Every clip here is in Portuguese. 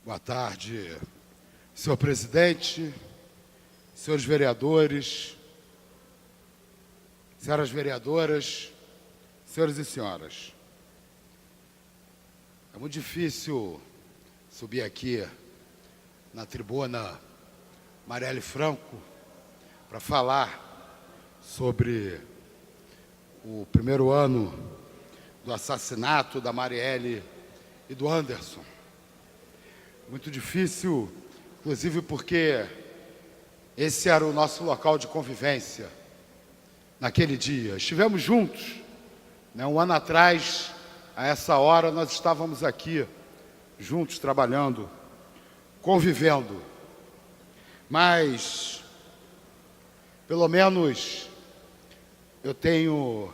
Boa tarde, senhor presidente, senhores vereadores, senhoras vereadoras, senhores e senhoras. É muito difícil subir aqui na tribuna Marielle Franco para falar sobre o primeiro ano do assassinato da Marielle e do Anderson. Muito difícil, inclusive porque esse era o nosso local de convivência naquele dia. Estivemos juntos, né? Um ano atrás, a essa hora, nós estávamos aqui, juntos, trabalhando, convivendo. Mas, pelo menos, eu tenho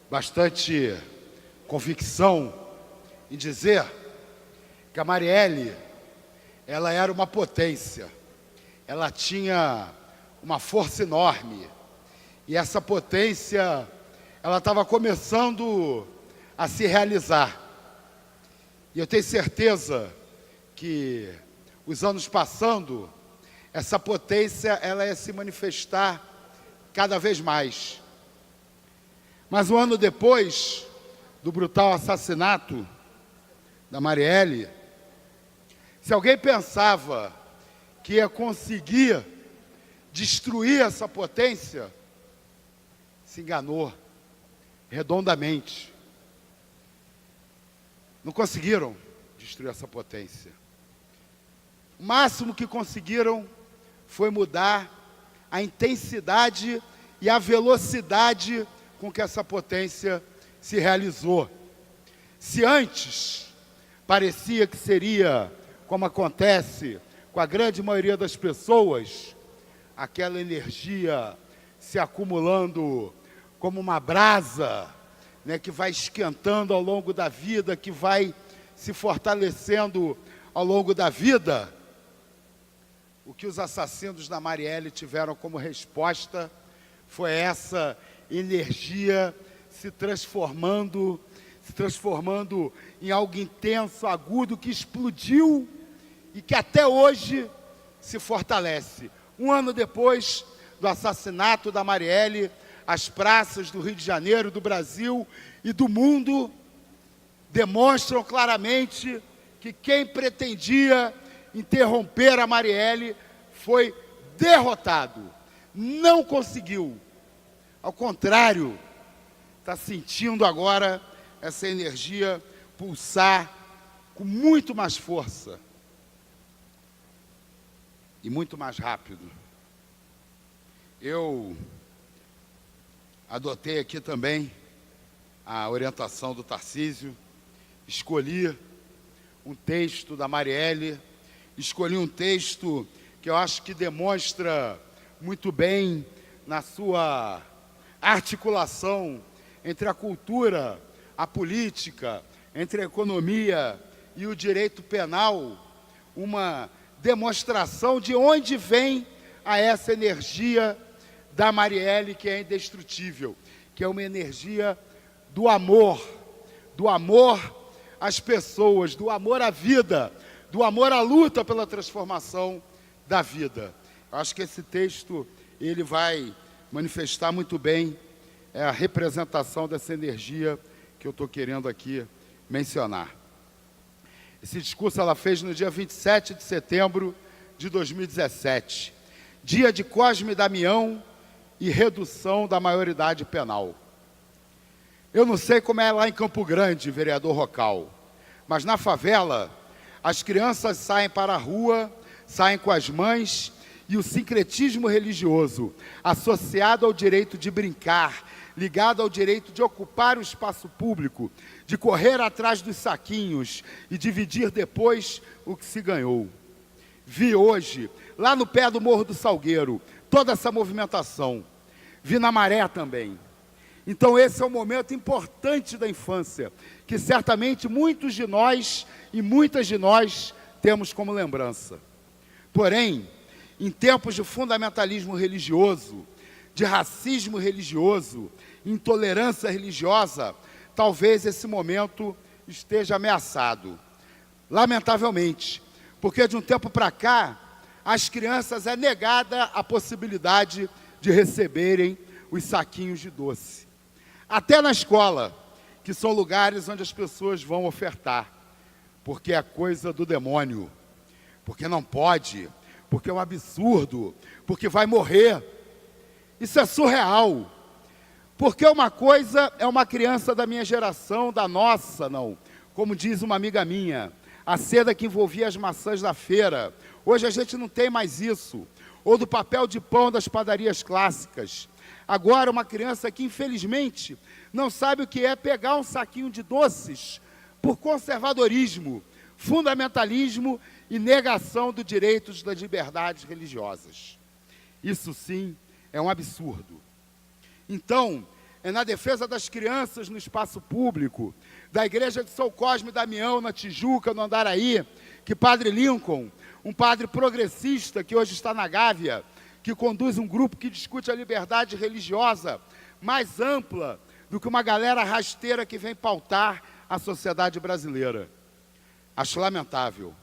bastante convicção em dizer que a Marielle, ela era uma potência, ela tinha uma força enorme, e essa potência, ela estava começando a se realizar. E eu tenho certeza que, os anos passando, essa potência, ela ia se manifestar cada vez mais. Mas um ano depois do brutal assassinato da Marielle, se alguém pensava que ia conseguir destruir essa potência, se enganou redondamente. Não conseguiram destruir essa potência. O máximo que conseguiram foi mudar a intensidade e a velocidade com que essa potência se realizou. Se antes parecia que seria, como acontece com a grande maioria das pessoas, aquela energia se acumulando como uma brasa, né, que vai esquentando ao longo da vida, que vai se fortalecendo ao longo da vida, o que os assassinos da Marielle tiveram como resposta foi essa energia se transformando em algo intenso, agudo, que explodiu e que até hoje se fortalece. Um ano depois do assassinato da Marielle, as praças do Rio de Janeiro, do Brasil e do mundo demonstram claramente que quem pretendia interromper a Marielle foi derrotado, não conseguiu. Ao contrário, está sentindo agora essa energia pulsar com muito mais força e muito mais rápido. Eu adotei aqui também a orientação do Tarcísio, escolhi um texto da Marielle, escolhi um texto que eu acho que demonstra muito bem na sua articulação entre a cultura, a política, entre a economia e o direito penal, uma demonstração de onde vem a essa energia da Marielle, que é indestrutível, que é uma energia do amor às pessoas, do amor à vida, do amor à luta pela transformação da vida. Eu acho que esse texto, ele vai manifestar muito bem a representação dessa energia que eu estou querendo aqui mencionar. Esse discurso ela fez no dia 27 de setembro de 2017, dia de Cosme Damião e redução da maioridade penal. Eu não sei como é lá em Campo Grande, vereador Rocal, mas na favela, as crianças saem para a rua, saem com as mães, e o sincretismo religioso, associado ao direito de brincar, ligado ao direito de ocupar o espaço público, de correr atrás dos saquinhos e dividir depois o que se ganhou. Vi hoje, lá no pé do Morro do Salgueiro, toda essa movimentação. Vi na Maré também. Então esse é um momento importante da infância, que certamente muitos de nós e muitas de nós temos como lembrança. Porém, em tempos de fundamentalismo religioso, de racismo religioso, intolerância religiosa, talvez esse momento esteja ameaçado. Lamentavelmente, porque de um tempo para cá, às crianças é negada a possibilidade de receberem os saquinhos de doce. Até na escola, que são lugares onde as pessoas vão ofertar, porque é coisa do demônio, porque não pode, porque é um absurdo, porque vai morrer. Isso é surreal. Porque uma coisa é uma criança da minha geração, da nossa, não. Como diz uma amiga minha, a seda que envolvia as maçãs da feira. Hoje a gente não tem mais isso. Ou do papel de pão das padarias clássicas. Agora uma criança que, infelizmente, não sabe o que é pegar um saquinho de doces por conservadorismo, fundamentalismo e negação dos direitos das liberdades religiosas. Isso sim é um absurdo. Então, é na defesa das crianças no espaço público, da igreja de São Cosme e Damião, na Tijuca, no Andaraí, que Padre Lincoln, um padre progressista que hoje está na Gávea, que conduz um grupo que discute a liberdade religiosa mais ampla do que uma galera rasteira que vem pautar a sociedade brasileira. Acho lamentável.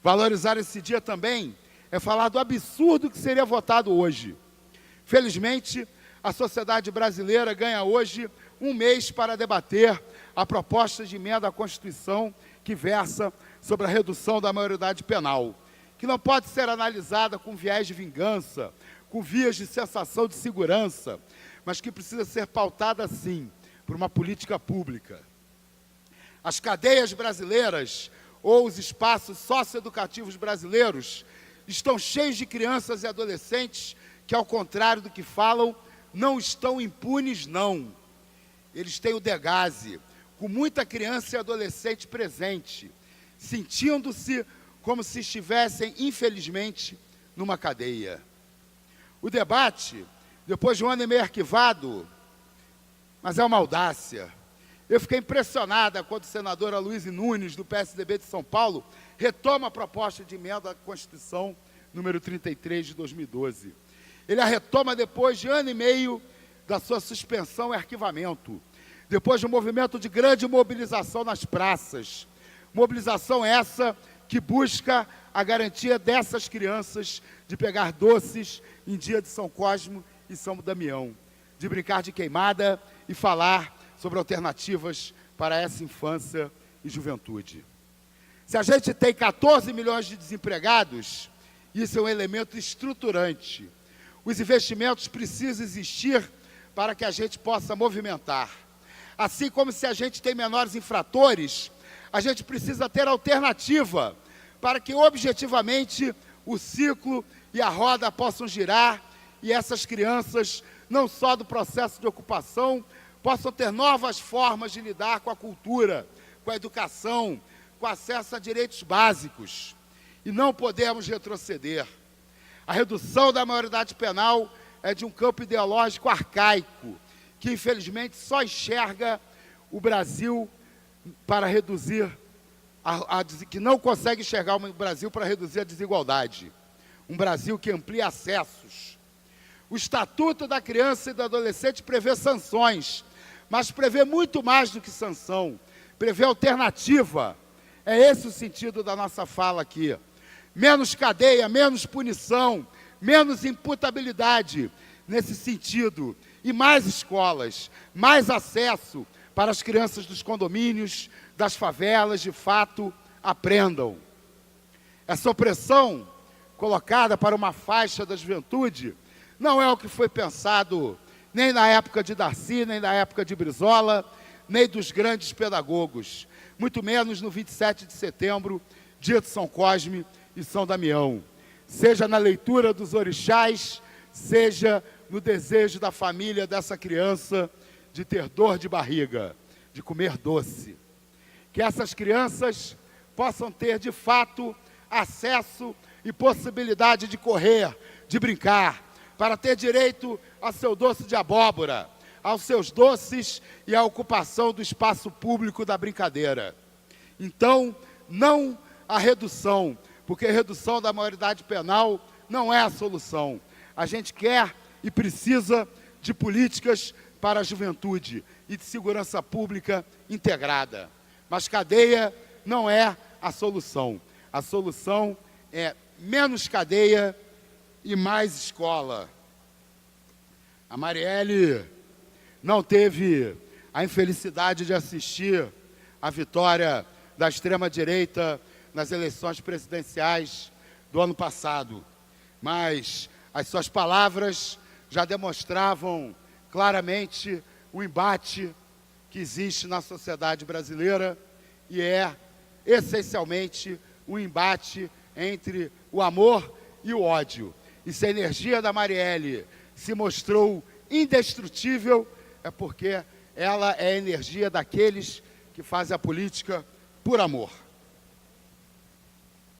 Valorizar esse dia também é falar do absurdo que seria votado hoje. Felizmente, a sociedade brasileira ganha hoje um mês para debater a proposta de emenda à Constituição que versa sobre a redução da maioridade penal, que não pode ser analisada com viés de vingança, com vias de sensação de segurança, mas que precisa ser pautada, sim, por uma política pública. As cadeias brasileiras ou os espaços socioeducativos brasileiros estão cheios de crianças e adolescentes que, ao contrário do que falam, não estão impunes, não. Eles têm o Degase, com muita criança e adolescente presente, sentindo-se como se estivessem, infelizmente, numa cadeia. O debate, depois de um ano e meio arquivado, mas é uma audácia. Eu fiquei impressionada quando o senador Aloysio Nunes, do PSDB de São Paulo, retoma a proposta de emenda à Constituição número 33 de 2012. Ele a retoma depois de ano e meio da sua suspensão e arquivamento, depois de um movimento de grande mobilização nas praças. Mobilização essa que busca a garantia dessas crianças de pegar doces em dia de São Cosme e São Damião, de brincar de queimada e falar sobre alternativas para essa infância e juventude. Se a gente tem 14 milhões de desempregados, isso é um elemento estruturante. Os investimentos precisam existir para que a gente possa movimentar. Assim como se a gente tem menores infratores, a gente precisa ter alternativa para que objetivamente o ciclo e a roda possam girar e essas crianças, não só do processo de ocupação, possam ter novas formas de lidar com a cultura, com a educação, com acesso a direitos básicos. E não podemos retroceder. A redução da maioridade penal é de um campo ideológico arcaico, que infelizmente só enxerga o Brasil para reduzir, que não consegue enxergar o Brasil para reduzir a desigualdade. Um Brasil que amplia acessos. O Estatuto da Criança e do Adolescente prevê sanções, mas prevê muito mais do que sanção, prevê alternativa. É esse o sentido da nossa fala aqui. Menos cadeia, menos punição, menos imputabilidade nesse sentido. E mais escolas, mais acesso para as crianças dos condomínios, das favelas, de fato, aprendam. Essa opressão colocada para uma faixa da juventude não é o que foi pensado nem na época de Darcy, nem na época de Brizola, nem dos grandes pedagogos, muito menos no 27 de setembro, dia de São Cosme e São Damião. Seja na leitura dos orixás, seja no desejo da família dessa criança de ter dor de barriga, de comer doce. Que essas crianças possam ter, de fato, acesso e possibilidade de correr, de brincar, para ter direito ao seu doce de abóbora, aos seus doces e à ocupação do espaço público da brincadeira. Então, não a redução, porque a redução da maioridade penal não é a solução. A gente quer e precisa de políticas para a juventude e de segurança pública integrada. Mas cadeia não é a solução. A solução é menos cadeia e mais escola. A Marielle não teve a infelicidade de assistir à vitória da extrema-direita nas eleições presidenciais do ano passado, mas as suas palavras já demonstravam claramente o embate que existe na sociedade brasileira e é, essencialmente, um embate entre o amor e o ódio. E se a energia da Marielle se mostrou indestrutível, é porque ela é a energia daqueles que fazem a política por amor.